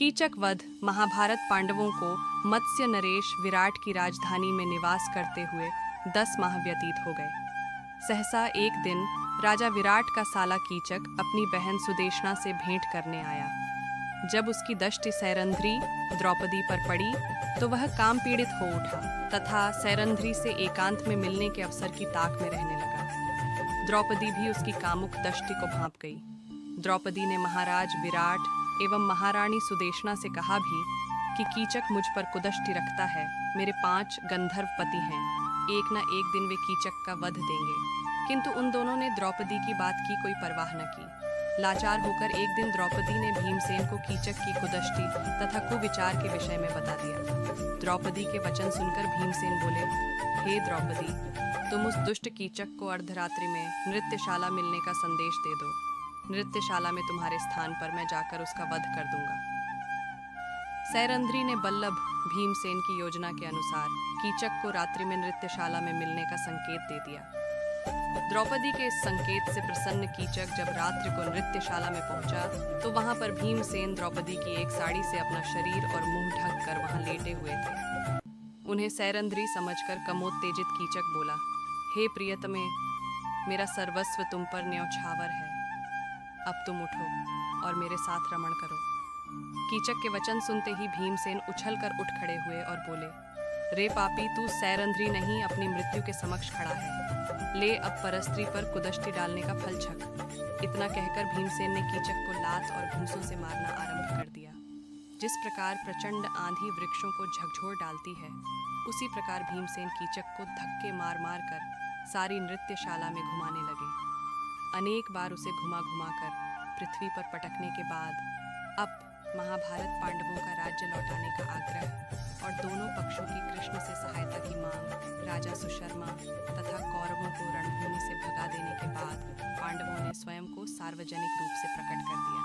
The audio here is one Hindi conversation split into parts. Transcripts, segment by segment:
कीचक वध महाभारत पांडवों को मत्स्य नरेश विराट की राजधानी में निवास करते हुए 10 माह व्यतीत हो गए। सहसा एक दिन राजा विराट का साला कीचक अपनी बहन सुदेशना से भेंट करने आया। जब उसकी दृष्टि सैरंध्री द्रौपदी पर पड़ी तो वह काम पीड़ित हो उठा तथा सैरंध्री से एकांत में मिलने के अवसर की ताक में रहने लगा। द्रौपदी भी उसकी कामुक दृष्टि को भांप गई। द्रौपदी ने महाराज विराट एवं महारानी सुदेशना से कहा भी कि कीचक मुझ पर कुदृष्टि रखता है। मेरे 5 गंधर्व पति हैं, एक न एक दिन वे कीचक का वध देंगे। किंतु उन दोनों ने द्रौपदी की बात की कोई परवाह न की। लाचार होकर एक दिन द्रौपदी ने भीमसेन को कीचक की कुदृष्टि तथा कुविचार के विषय में बता दिया। द्रौपदी के वचन सुनकर भीमसेन बोले, हे द्रौपदी, तुम उस दुष्ट कीचक को अर्धरात्रि में नृत्यशाला मिलने का संदेश दे दो। नृत्यशाला में तुम्हारे स्थान पर मैं जाकर उसका वध कर दूंगा। सैरंध्री ने बल्लभ भीमसेन की योजना के अनुसार कीचक को रात्रि में नृत्यशाला में मिलने का संकेत दे दिया। द्रौपदी के इस संकेत से प्रसन्न कीचक जब रात्रि को नृत्यशाला में पहुंचा तो वहां पर भीमसेन द्रौपदी की एक साड़ी से अपना शरीर और मुंह ढक कर वहां लेटे हुए थे। उन्हें सैरंध्री समझकर कमोत्तेजित कीचक बोला, हे प्रियतमे, मेरा सर्वस्व तुम पर न्यौछावर है। अब तुम उठो और मेरे साथ रमण करो। कीचक के वचन सुनते ही भीमसेन उछलकर उठ खड़े हुए और बोले, रे पापी, तू सैरंध्री नहीं अपनी मृत्यु के समक्ष खड़ा है। ले अब परस्त्री पर कुदृष्टि डालने का फल छक। इतना कहकर भीमसेन ने कीचक को लात और घूंसों से मारना आरंभ कर दिया। जिस प्रकार प्रचंड आंधी वृक्षों को झकझोर डालती है, उसी प्रकार भीमसेन कीचक को धक्के मार मार कर सारी नृत्यशाला में घुमाने लगे। अनेक बार उसे घुमा घुमा कर पृथ्वी पर पटकने के बाद अब महाभारत पांडवों का राज्य लौटाने का आग्रह और दोनों पक्षों की कृष्ण से सहायता की मांग राजा सुशर्मा तथा कौरवों को रणभूमि से भगा देने के बाद पांडवों ने स्वयं को सार्वजनिक रूप से प्रकट कर दिया।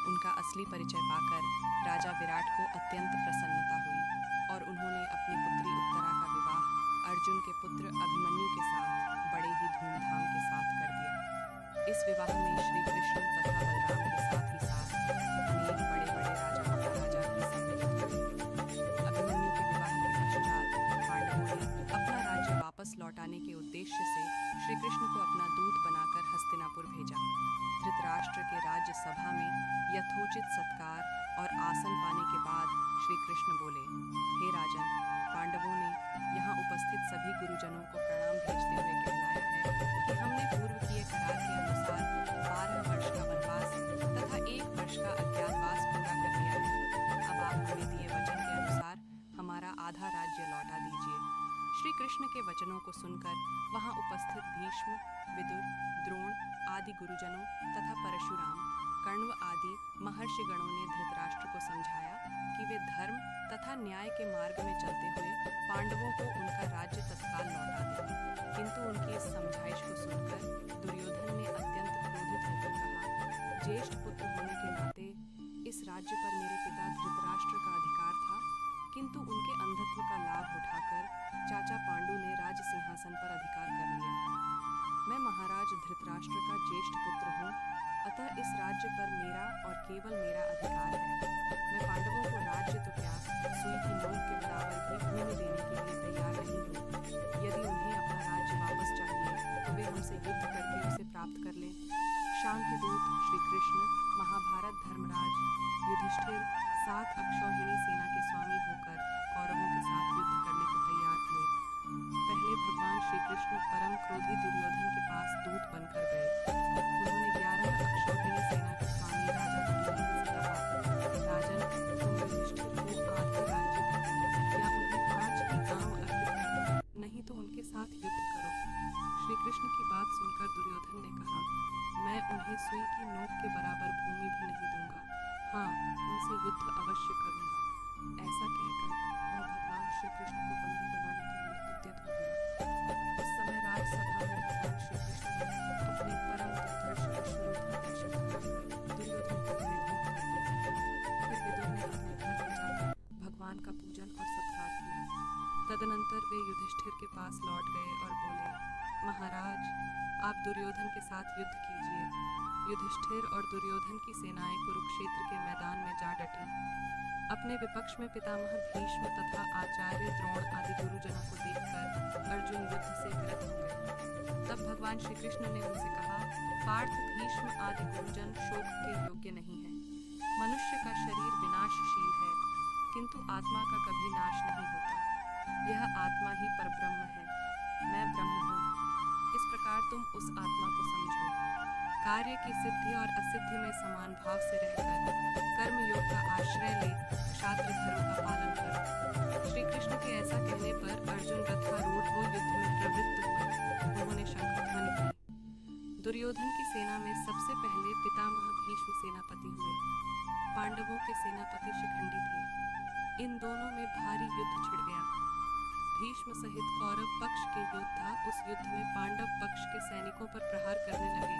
उनका असली परिचय पाकर राजा विराट को अत्यंत प्रसन्नता हुई और उन्होंने अपनी पुत्री उत्तरा का विवाह अर्जुन के पुत्र अभिमन्यु के साथ बड़े ही धूमधाम के साथ कर दिया। इस विवाह में श्री कृष्ण तथा बलराम के साथ ही साथ अनेक बड़े बड़े राजा महाराजा भी सम्मिलित हुए। अभिमन्यु के विवाह के पश्चात पांडवों ने अपना राज्य वापस लौटाने के उद्देश्य से श्री कृष्ण को अपना दूत बनाकर हस्तिनापुर भेजा। धृतराष्ट्र के राज्य सभा में यथोचित सत्कार और आसन पाने के बाद श्री कृष्ण बोले, हे राजन, पांडवों ने यहाँ उपस्थित सभी गुरुजनों को प्रणाम भेजते हुए कहलाया है कि हमने पूर्व किए करार के अनुसार 12 वर्ष का वनवास तथा 1 वर्ष का अज्ञातवास पूरा कर लिया है। अब आप हमें दिए वचन के अनुसार हमारा आधा राज्य लौटा दीजिए। श्री कृष्ण के वचनों को सुनकर वहां उपस्थित भीष्म, विदुर, द्रोण आदि गुरुजनों तथा परशुराम, कण्व आदि महर्षिगणों ने धृतराष्ट्र को समझाया कि वे धर्म तथा न्याय के मार्ग में चलते हुए पांडवों को उनका राज्य तत्काल लौटा दें। किंतु उनकी इस समझाइश को सुनकर दुर्योधन ने अत्यंत क्रोधित होकर कहा, ज्येष्ठ पुत्र होने के नाते इस राज्य पर मेरे पिता धृतराष्ट्र का अधिकार था, किंतु उनके अंधत्व का लाभ उठाकर चाचा पांडु ने राज सिंहासन पर अधिकार कर लिया। मैं महाराज धृतराष्ट्र का ज्येष्ठ पुत्र हूँ, अतः इस राज्य पर मेरा और केवल मेरा अधिकार है। मैं पांडवों को राज्य तो क्या, सुई की नोक के बराबर भी भूमि देने के लिए तैयार नहीं हूँ। यदि उन्हें अपना राज्य वापस चाहिए तो वे हमसे युद्ध करके उसे प्राप्त कर लें। शांति दूत श्री कृष्ण, महाभारत धर्मराज युधिष्ठिर 7 अक्षौहिणी सेना के स्वामी होकर कौरवों के साथ युद्ध करने को तैयार हुए। पहले भगवान श्री कृष्ण परम क्रोधी दुर्योधन के पास दूत बनकर गए। उन्होंने 11 अक्षौहिणी सेना के स्वामी राजा दुर्योधन से कहा, राजन, तुम युधिष्ठिर को आधा राज्य दो या उन्हें 5 ही गांव अर्पित कर दो, नहीं तो उनके साथ युद्ध करो। श्री कृष्ण की बात सुनकर दुर्योधन ने कहा, मैं उन्हें सुई की नोक के बराबर भूमि भी नहीं दूंगा। हाँ, उनसे युद्ध अवश्य करूंगा। ऐसा कहकर वह भगवान श्री कृष्ण को बंदी बनाने के लिए उद्यत हो गया। उस समय राजसभा में भगवान श्री कृष्ण ने अपने परम दुर्धर्ष अश्वत्थ का दर्शन कराकर दुर्योधन को भयभीत कर दिया। फिर विदुर ने अपने घर में जाकर भगवान का पूजन और सत्कार किया। तदनंतर वे युधिष्ठिर के पास लौट गए और बोले, महाराज, आप दुर्योधन के साथ युद्ध कीजिए। युधिष्ठिर और दुर्योधन की सेनाएं कुरुक्षेत्र के मैदान में जा डटी। अपने विपक्ष में पितामह भीष्म तथा आचार्य द्रोण आदि गुरुजनों को देखकर अर्जुन युद्ध से विरत हो गए। तब भगवान श्री कृष्ण ने उनसे कहा, पार्थ, भीष्म आदि गुरुजन शोक के योग्य नहीं है। मनुष्य का शरीर विनाशशील है, किंतु आत्मा का कभी नाश नहीं होता। यह आत्मा ही परब्रह्म है। मैं ब्रह्म हूँ। इस प्रकार तुम उस आत्मा को समझो। कार्य की सिद्धि और असिद्धि में समान भाव से रहकर कर्म योग का आश्रय ले क्षात्र धर्म का पालन करो। श्री कृष्ण के ऐसा कहने पर अर्जुन रथारूढ़ हो युद्ध में प्रवृत्त हुए। उन्होंने शंखध्वनि की। दुर्योधन की सेना में सबसे पहले पितामह भीष्म सेनापति हुए। पांडवों के सेनापति शिखंडी थे। इन दोनों में भारी युद्ध छिड़ गया। भीष्म सहित कौरव पक्ष के योद्धा उस युद्ध में पांडव पक्ष के सैनिकों पर प्रहार करने लगे।